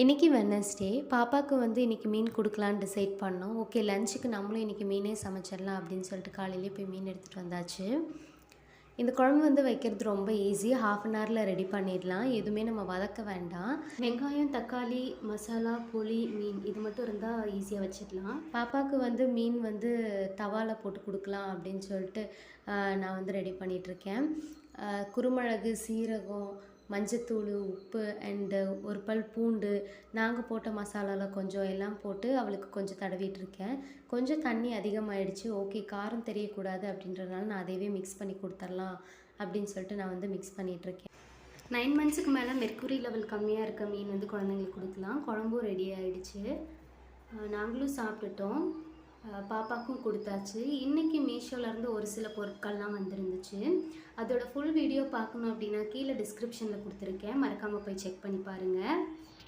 இன்றைக்கி வெட்னஸ்டே பாப்பாவுக்கு வந்து இன்றைக்கி மீன் கொடுக்கலான்னு டிசைட் பண்ணோம். ஓகே, லஞ்சுக்கு நம்மளும் இன்றைக்கி மீனே சமைச்சிடலாம் அப்படின்னு சொல்லிட்டு காலையிலே போய் மீன் எடுத்துகிட்டு வந்தாச்சு. இந்த குழம்பு வந்து வைக்கிறது ரொம்ப ஈஸி. 1/2 ஹவரில் ரெடி பண்ணிடலாம். எதுவுமே நம்ம வதக்க வேண்டாம். வெங்காயம், தக்காளி, மசாலா, புளி, மீன் இது மட்டும் இருந்தால் ஈஸியாக வச்சிடலாம். பாப்பாவுக்கு வந்து மீன் வந்து தவாவில் போட்டு கொடுக்கலாம் அப்படின்னு சொல்லிட்டு நான் வந்து ரெடி பண்ணிகிட்ருக்கேன். குருமிளகு, சீரகம், மஞ்சத்தூள், உப்பு அண்டு ஒரு பல் பூண்டு, நாங்கள் போட்ட மசாலாவில் கொஞ்சம் எல்லாம் போட்டு அவளுக்கு கொஞ்சம் தடவிட்டுருக்கேன். கொஞ்சம் தண்ணி அதிகமாகிடுச்சு. ஓகே, காரம் தெரியக்கூடாது அப்படின்றதுனால நான் அதையவே மிக்ஸ் பண்ணி கொடுத்துர்லாம் அப்படின்னு சொல்லிட்டு நான் வந்து மிக்ஸ் பண்ணிகிட்ருக்கேன். 9 மந்த்ஸுக்கு மேலே மெர்க்குரி லெவல் கம்மியாக இருக்க மீன் வந்து குழந்தைங்களுக்கு கொடுக்கலாம். குழம்பும் ரெடி ஆகிடுச்சு. நாங்களும் சாப்பிட்டுட்டோம். பாப்பாவுக்கும் கொடுத்தாச்சு. இன்றைக்கி மீஷோலேருந்து ஒரு சில பொருட்கள்லாம் வந்துருந்துச்சு. அதோட ஃபுல் வீடியோ பார்க்கணும் அப்படின்னா கீழே டிஸ்கிரிப்ஷனில் கொடுத்துருக்கேன். மறக்காமல் போய் செக் பண்ணி பாருங்கள்.